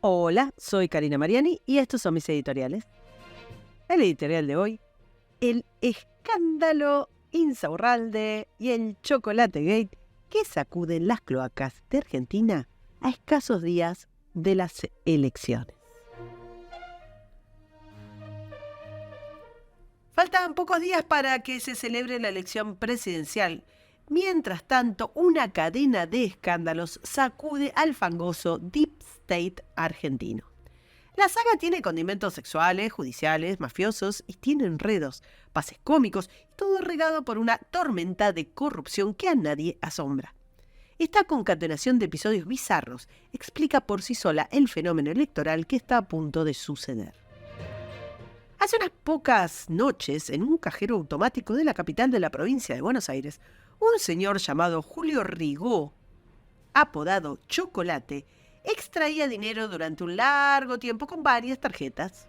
Hola, soy Karina Mariani y estos son mis editoriales. El editorial de hoy, el escándalo Insaurralde y el Chocolate Gate que sacuden las cloacas de Argentina a escasos días de las elecciones. Faltan pocos días para que se celebre la elección presidencial. Mientras tanto, una cadena de escándalos sacude al fangoso Deep State argentino. La saga tiene condimentos sexuales, judiciales, mafiosos y tiene enredos, pases cómicos y todo regado por una tormenta de corrupción que a nadie asombra. Esta concatenación de episodios bizarros explica por sí sola el fenómeno electoral que está a punto de suceder. Hace unas pocas noches, en un cajero automático de la capital de la provincia de Buenos Aires, un señor llamado Julio Rigó, apodado Chocolate, extraía dinero durante un largo tiempo con varias tarjetas.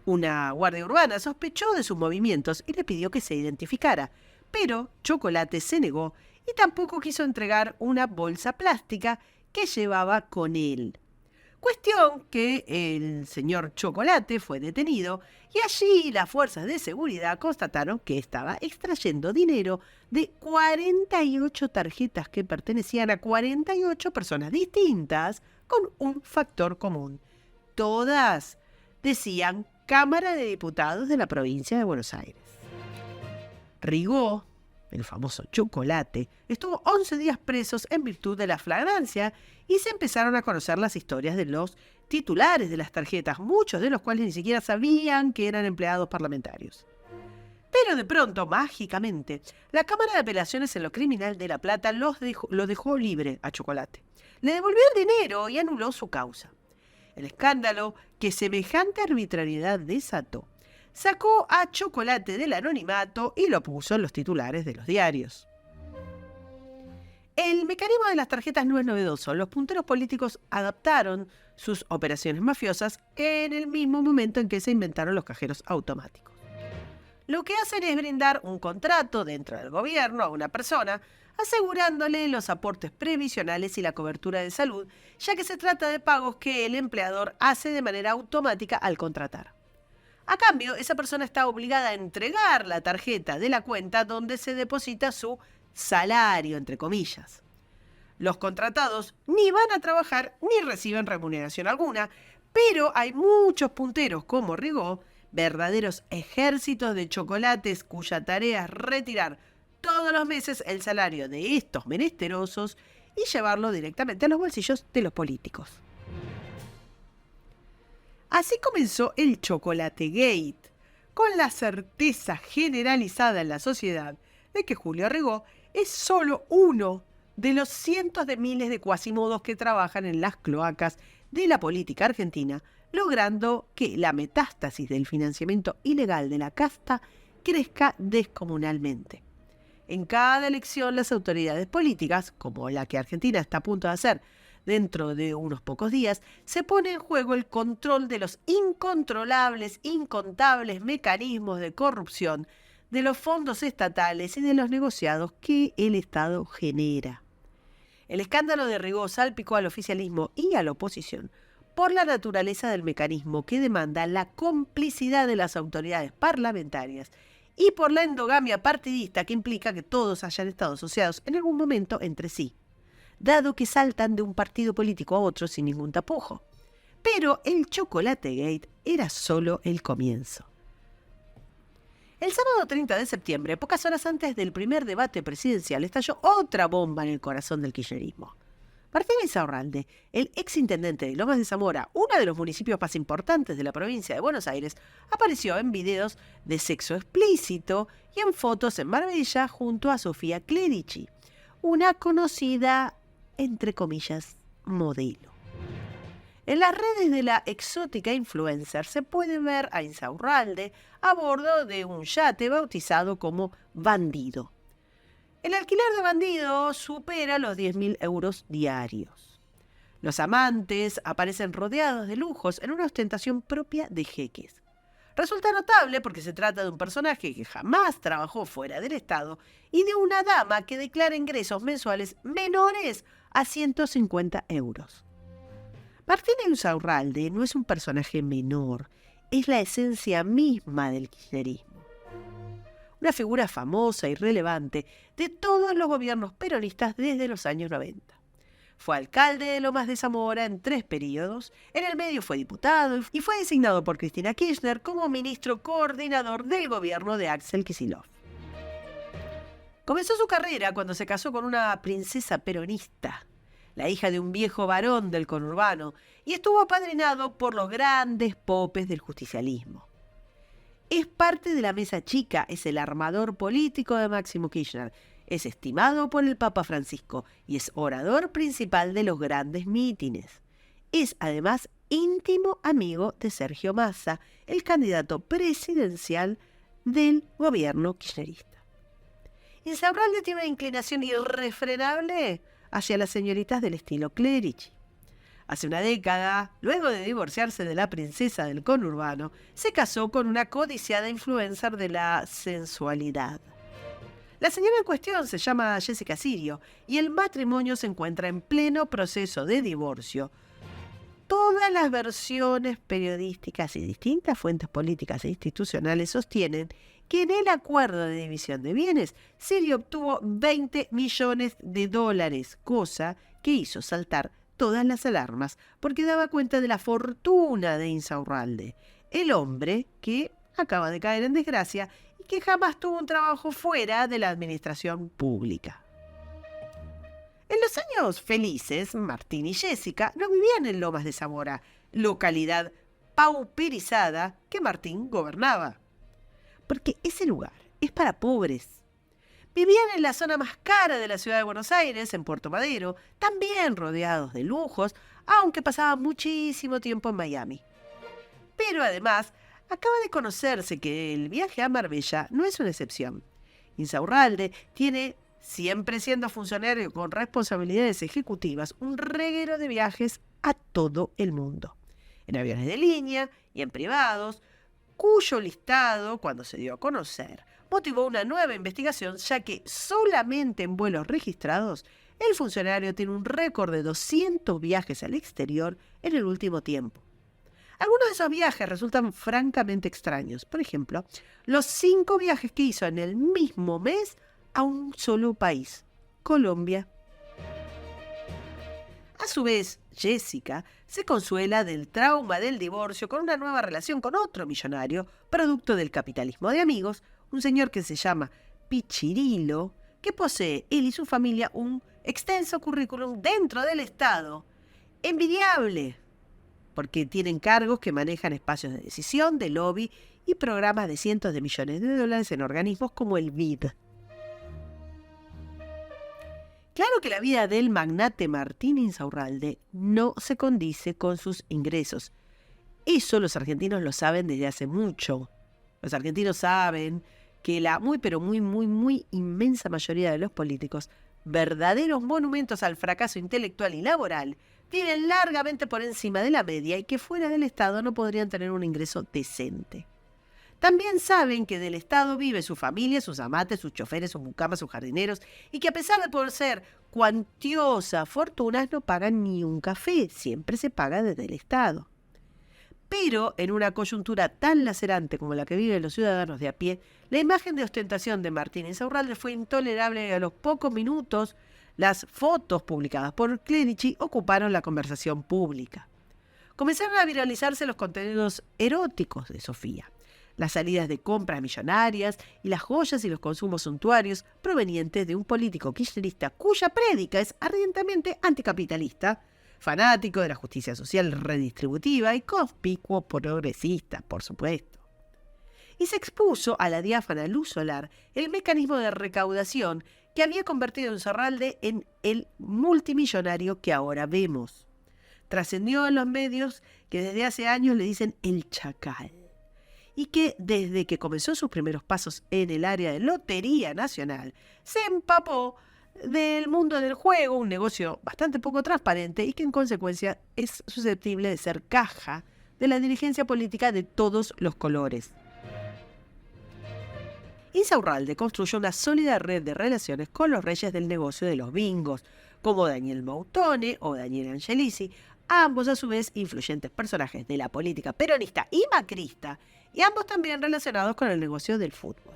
Una guardia urbana sospechó de sus movimientos y le pidió que se identificara, pero Chocolate se negó y tampoco quiso entregar una bolsa plástica que llevaba con él. Cuestión que el señor Chocolate fue detenido y allí las fuerzas de seguridad constataron que estaba extrayendo dinero de 48 tarjetas que pertenecían a 48 personas distintas con un factor común. Todas decían Cámara de Diputados de la provincia de Buenos Aires. Rigó, el famoso Chocolate, estuvo 11 días presos en virtud de la flagrancia y se empezaron a conocer las historias de los titulares de las tarjetas, muchos de los cuales ni siquiera sabían que eran empleados parlamentarios. Pero de pronto, mágicamente, la Cámara de Apelaciones en lo Criminal de La Plata lo dejó libre a Chocolate. Le devolvió el dinero y anuló su causa. El escándalo que semejante arbitrariedad desató sacó a Chocolate del anonimato y lo puso en los titulares de los diarios. El mecanismo de las tarjetas no es novedoso. Los punteros políticos adaptaron sus operaciones mafiosas en el mismo momento en que se inventaron los cajeros automáticos. Lo que hacen es brindar un contrato dentro del gobierno a una persona, asegurándole los aportes previsionales y la cobertura de salud, ya que se trata de pagos que el empleador hace de manera automática al contratar. A cambio, esa persona está obligada a entregar la tarjeta de la cuenta donde se deposita su salario, entre comillas. Los contratados ni van a trabajar ni reciben remuneración alguna, pero hay muchos punteros como Rigó, verdaderos ejércitos de chocolates cuya tarea es retirar todos los meses el salario de estos menesterosos y llevarlo directamente a los bolsillos de los políticos. Así comenzó el Chocolate Gate, con la certeza generalizada en la sociedad de que Julio Rigó es solo uno de los cientos de miles de cuasimodos que trabajan en las cloacas de la política argentina, logrando que la metástasis del financiamiento ilegal de la casta crezca descomunalmente. En cada elección, las autoridades políticas, como la que Argentina está a punto de hacer dentro de unos pocos días, se pone en juego el control de los incontrolables, incontables mecanismos de corrupción de los fondos estatales y de los negociados que el Estado genera. El escándalo de Rigó salpicó al oficialismo y a la oposición por la naturaleza del mecanismo que demanda la complicidad de las autoridades parlamentarias y por la endogamia partidista que implica que todos hayan estado asociados en algún momento entre sí, dado que saltan de un partido político a otro sin ningún tapujo. Pero el Chocolate Gate era solo el comienzo. El sábado 30 de septiembre, pocas horas antes del primer debate presidencial, estalló otra bomba en el corazón del kirchnerismo. Martín Insaurralde, el exintendente de Lomas de Zamora, uno de los municipios más importantes de la provincia de Buenos Aires, apareció en videos de sexo explícito y en fotos en Marbella junto a Sofía Clerici, una conocida, entre comillas, modelo. En las redes de la exótica influencer se puede ver a Insaurralde a bordo de un yate bautizado como Bandido. El alquiler de Bandido supera los 10.000 euros diarios. Los amantes aparecen rodeados de lujos en una ostentación propia de jeques. Resulta notable porque se trata de un personaje que jamás trabajó fuera del Estado y de una dama que declara ingresos mensuales menores a 150 euros. Martín Insaurralde no es un personaje menor, es la esencia misma del kirchnerismo. Una figura famosa y relevante de todos los gobiernos peronistas desde los años 90. Fue alcalde de Lomas de Zamora en 3 periodos, en el medio fue diputado y fue designado por Cristina Kirchner como ministro coordinador del gobierno de Axel Kicillof. Comenzó su carrera cuando se casó con una princesa peronista, la hija de un viejo varón del conurbano, y estuvo apadrinado por los grandes popes del justicialismo. Es parte de la mesa chica, es el armador político de Máximo Kirchner, es estimado por el Papa Francisco y es orador principal de los grandes mítines. Es además íntimo amigo de Sergio Massa, el candidato presidencial del gobierno kirchnerista. Insaurralde tiene una inclinación irrefrenable hacia las señoritas del estilo Clerici. Hace una década, luego de divorciarse de la princesa del conurbano, se casó con una codiciada influencer de la sensualidad. La señora en cuestión se llama Jessica Sirio y el matrimonio se encuentra en pleno proceso de divorcio. Todas las versiones periodísticas y distintas fuentes políticas e institucionales sostienen que en el acuerdo de división de bienes, Sirio obtuvo $20 millones, cosa que hizo saltar todas las alarmas porque daba cuenta de la fortuna de Insaurralde, el hombre que acaba de caer en desgracia y que jamás tuvo un trabajo fuera de la administración pública. En los años felices, Martín y Jessica no vivían en Lomas de Zamora, localidad pauperizada que Martín gobernaba. Porque ese lugar es para pobres. Vivían en la zona más cara de la ciudad de Buenos Aires, en Puerto Madero, también rodeados de lujos, aunque pasaban muchísimo tiempo en Miami. Pero además, acaba de conocerse que el viaje a Marbella no es una excepción. Insaurralde tiene, siempre siendo funcionario con responsabilidades ejecutivas, un reguero de viajes a todo el mundo, en aviones de línea y en privados, cuyo listado, cuando se dio a conocer, motivó una nueva investigación, ya que solamente en vuelos registrados, el funcionario tiene un récord de 200 viajes al exterior en el último tiempo. Algunos de esos viajes resultan francamente extraños. Por ejemplo, los 5 viajes que hizo en el mismo mes a un solo país, Colombia. A su vez, Jessica se consuela del trauma del divorcio con una nueva relación con otro millonario, producto del capitalismo de amigos, un señor que se llama Pichirilo, que posee él y su familia un extenso currículum dentro del Estado. Envidiable, porque tienen cargos que manejan espacios de decisión, de lobby y programas de cientos de millones de dólares en organismos como el BID. Claro que la vida del magnate Martín Insaurralde no se condice con sus ingresos. Eso los argentinos lo saben desde hace mucho. Los argentinos saben que la muy inmensa mayoría de los políticos, verdaderos monumentos al fracaso intelectual y laboral, viven largamente por encima de la media y que fuera del Estado no podrían tener un ingreso decente. También saben que del Estado vive su familia, sus amates, sus choferes, sus mucamas, sus jardineros, y que a pesar de por ser cuantiosas fortunas no pagan ni un café, siempre se paga desde el Estado. Pero en una coyuntura tan lacerante como la que viven los ciudadanos de a pie, la imagen de ostentación de Martín Insaurralde fue intolerable y a los pocos minutos las fotos publicadas por Clerici ocuparon la conversación pública. Comenzaron a viralizarse los contenidos eróticos de Sofía, las salidas de compras millonarias y las joyas y los consumos suntuarios provenientes de un político kirchnerista cuya prédica es ardientemente anticapitalista, fanático de la justicia social redistributiva y conspicuo progresista, por supuesto. Y se expuso a la diáfana luz solar el mecanismo de recaudación que había convertido a Insaurralde en el multimillonario que ahora vemos. Trascendió en los medios que desde hace años le dicen el Chacal, y que desde que comenzó sus primeros pasos en el área de Lotería Nacional, se empapó del mundo del juego, un negocio bastante poco transparente y que en consecuencia es susceptible de ser caja de la dirigencia política de todos los colores. Insaurralde construyó una sólida red de relaciones con los reyes del negocio de los bingos, como Daniel Moutone o Daniel Angelici, ambos a su vez influyentes personajes de la política peronista y macrista, y ambos también relacionados con el negocio del fútbol.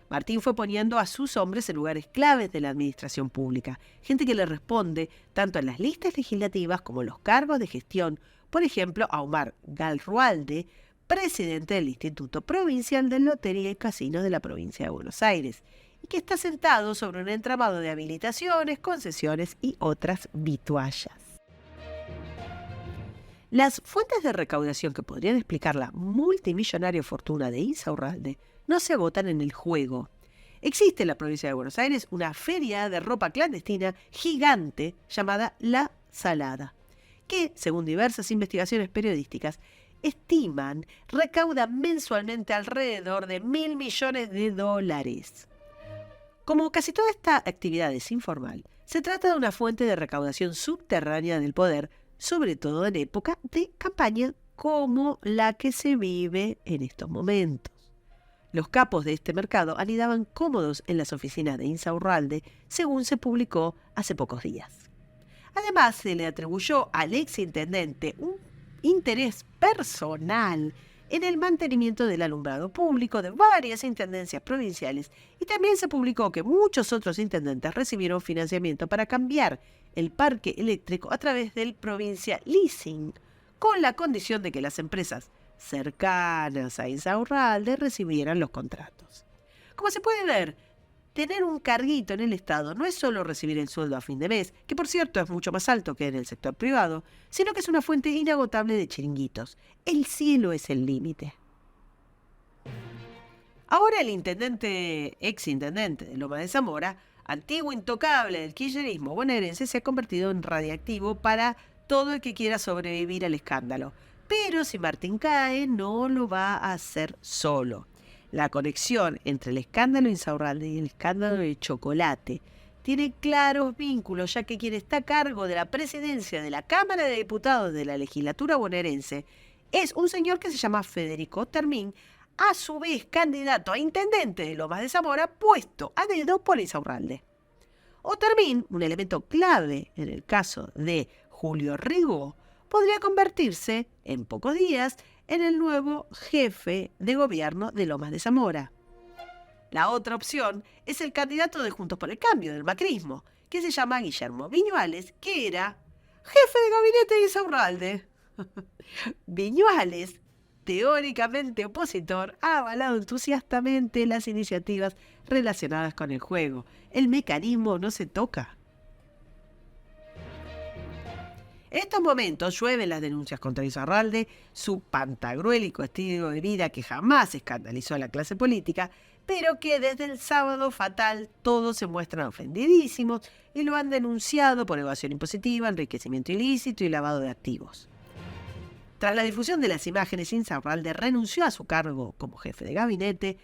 Martín fue poniendo a sus hombres en lugares claves de la administración pública, gente que le responde tanto en las listas legislativas como en los cargos de gestión, por ejemplo, a Omar Galrualde, presidente del Instituto Provincial de Lotería y Casinos de la provincia de Buenos Aires, y que está sentado sobre un entramado de habilitaciones, concesiones y otras vituallas. Las fuentes de recaudación que podrían explicar la multimillonaria fortuna de Insaurralde no se agotan en el juego. Existe en la provincia de Buenos Aires una feria de ropa clandestina gigante llamada La Salada, que, según diversas investigaciones periodísticas, estiman recauda mensualmente alrededor de $1.000 millones. Como casi toda esta actividad es informal, se trata de una fuente de recaudación subterránea del poder, sobre todo en época de campaña como la que se vive en estos momentos. Los capos de este mercado anidaban cómodos en las oficinas de Insaurralde, según se publicó hace pocos días. Además, se le atribuyó al exintendente un interés personal en el mantenimiento del alumbrado público de varias intendencias provinciales, y también se publicó que muchos otros intendentes recibieron financiamiento para cambiar el parque eléctrico a través del Provincia Leasing, con la condición de que las empresas cercanas a Insaurralde recibieran los contratos. Como se puede ver, tener un carguito en el Estado no es solo recibir el sueldo a fin de mes, que por cierto es mucho más alto que en el sector privado, sino que es una fuente inagotable de chiringuitos. El cielo es el límite. Ahora el exintendente de Loma de Zamora, antiguo intocable del kirchnerismo bonaerense, se ha convertido en radiactivo para todo el que quiera sobrevivir al escándalo. Pero si Martín cae, no lo va a hacer solo. La conexión entre el escándalo Insaurralde y el escándalo de Chocolate tiene claros vínculos, ya que quien está a cargo de la presidencia de la Cámara de Diputados de la legislatura bonaerense es un señor que se llama Federico Termín, a su vez candidato a intendente de Lomas de Zamora, puesto a dedo por Insaurralde. Termín, un elemento clave en el caso de Julio Rigó, podría convertirse en pocos días en el nuevo jefe de gobierno de Lomas de Zamora. La otra opción es el candidato de Juntos por el Cambio, del macrismo, que se llama Guillermo Viñuales, que era jefe de gabinete de Insaurralde. Viñuales, teóricamente opositor, ha avalado entusiastamente las iniciativas relacionadas con el juego. El mecanismo no se toca. En estos momentos llueven las denuncias contra Insaurralde, su pantagruélico estilo de vida que jamás escandalizó a la clase política, pero que desde el sábado fatal todos se muestran ofendidísimos y lo han denunciado por evasión impositiva, enriquecimiento ilícito y lavado de activos. Tras la difusión de las imágenes, Insaurralde renunció a su cargo como jefe de gabinete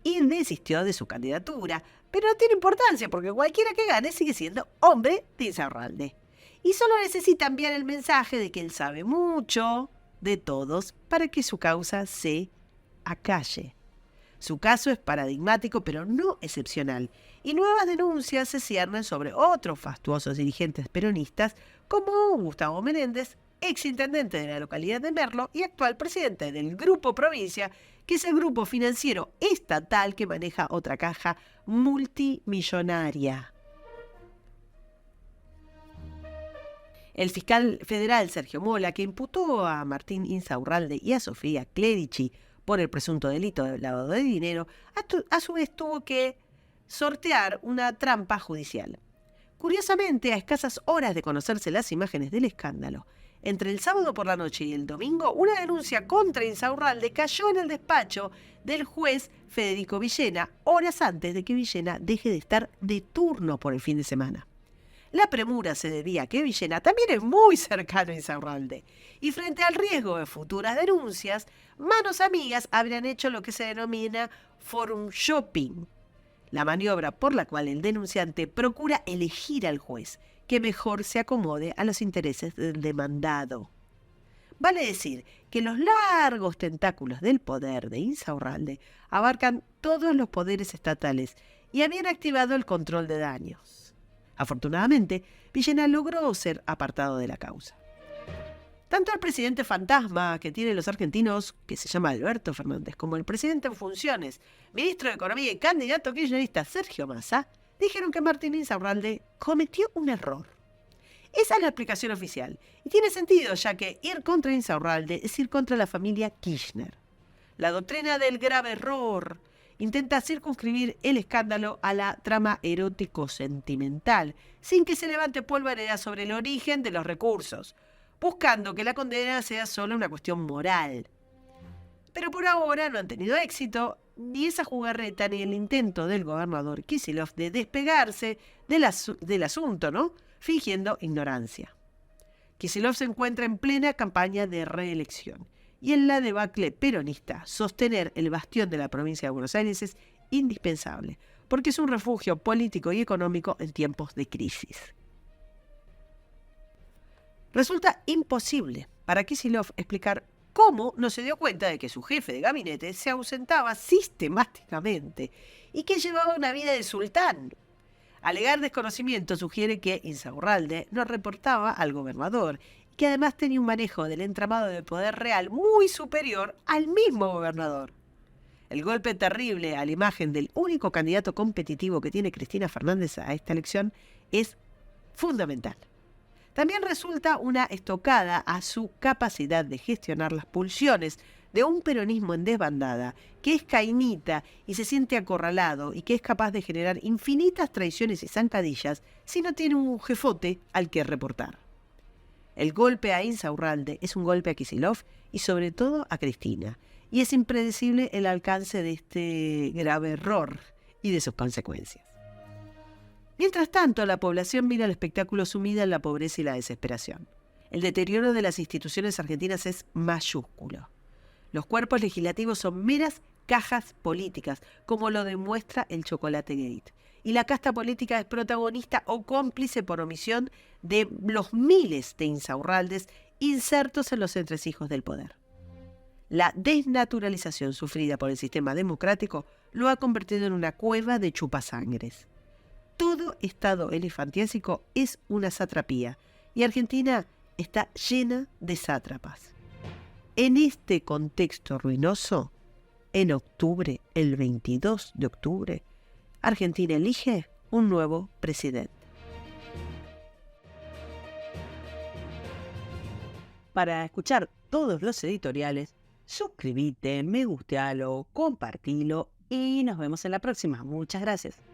y desistió de su candidatura, pero no tiene importancia porque cualquiera que gane sigue siendo hombre de Insaurralde. Y solo necesita enviar el mensaje de que él sabe mucho de todos para que su causa se acalle. Su caso es paradigmático, pero no excepcional, y nuevas denuncias se ciernen sobre otros fastuosos dirigentes peronistas como Gustavo Menéndez, exintendente de la localidad de Merlo y actual presidente del Grupo Provincia, que es el grupo financiero estatal que maneja otra caja multimillonaria. El fiscal federal Sergio Mola, que imputó a Martín Insaurralde y a Sofía Clerici por el presunto delito de lavado de dinero, a su vez tuvo que sortear una trampa judicial. Curiosamente, a escasas horas de conocerse las imágenes del escándalo, entre el sábado por la noche y el domingo, una denuncia contra Insaurralde cayó en el despacho del juez Federico Villena, horas antes de que Villena deje de estar de turno por el fin de semana. La premura se debía a que Villena también es muy cercano a Insaurralde, y frente al riesgo de futuras denuncias, manos amigas habrían hecho lo que se denomina forum shopping, la maniobra por la cual el denunciante procura elegir al juez que mejor se acomode a los intereses del demandado. Vale decir que los largos tentáculos del poder de Insaurralde abarcan todos los poderes estatales y habían activado el control de daños. Afortunadamente, Villena logró ser apartado de la causa. Tanto el presidente fantasma que tienen los argentinos, que se llama Alberto Fernández, como el presidente en funciones, ministro de Economía y candidato kirchnerista Sergio Massa, dijeron que Martín Insaurralde cometió un error. Esa es la explicación oficial, y tiene sentido, ya que ir contra Insaurralde es ir contra la familia Kirchner. La doctrina del grave error intenta circunscribir el escándalo a la trama erótico-sentimental, sin que se levante polvareda sobre el origen de los recursos, buscando que la condena sea solo una cuestión moral. Pero por ahora no han tenido éxito ni esa jugarreta ni el intento del gobernador Kicillof de despegarse del asunto, ¿no? Fingiendo ignorancia. Kicillof se encuentra en plena campaña de reelección y en la debacle peronista sostener el bastión de la provincia de Buenos Aires es indispensable, porque es un refugio político y económico en tiempos de crisis. Resulta imposible para Kicillof explicar cómo no se dio cuenta de que su jefe de gabinete se ausentaba sistemáticamente y que llevaba una vida de sultán. Alegar desconocimiento sugiere que Insaurralde no reportaba al gobernador y que además tenía un manejo del entramado de poder real muy superior al mismo gobernador. El golpe terrible a la imagen del único candidato competitivo que tiene Cristina Fernández a esta elección es fundamental. También resulta una estocada a su capacidad de gestionar las pulsiones de un peronismo en desbandada que es cainita y se siente acorralado y que es capaz de generar infinitas traiciones y zancadillas si no tiene un jefote al que reportar. El golpe a Insaurralde es un golpe a Kicillof y sobre todo a Cristina, y es impredecible el alcance de este grave error y de sus consecuencias. Mientras tanto, la población mira el espectáculo sumida en la pobreza y la desesperación. El deterioro de las instituciones argentinas es mayúsculo. Los cuerpos legislativos son meras cajas políticas, como lo demuestra el Chocolate Gate. Y la casta política es protagonista o cómplice por omisión de los miles de Insaurraldes insertos en los entresijos del poder. La desnaturalización sufrida por el sistema democrático lo ha convertido en una cueva de chupasangres. Todo estado elefantiásico es una satrapía y Argentina está llena de sátrapas. En este contexto ruinoso, en octubre, el 22 de octubre, Argentina elige un nuevo presidente. Para escuchar todos los editoriales, suscríbete, me gustealo, compartilo y nos vemos en la próxima. Muchas gracias.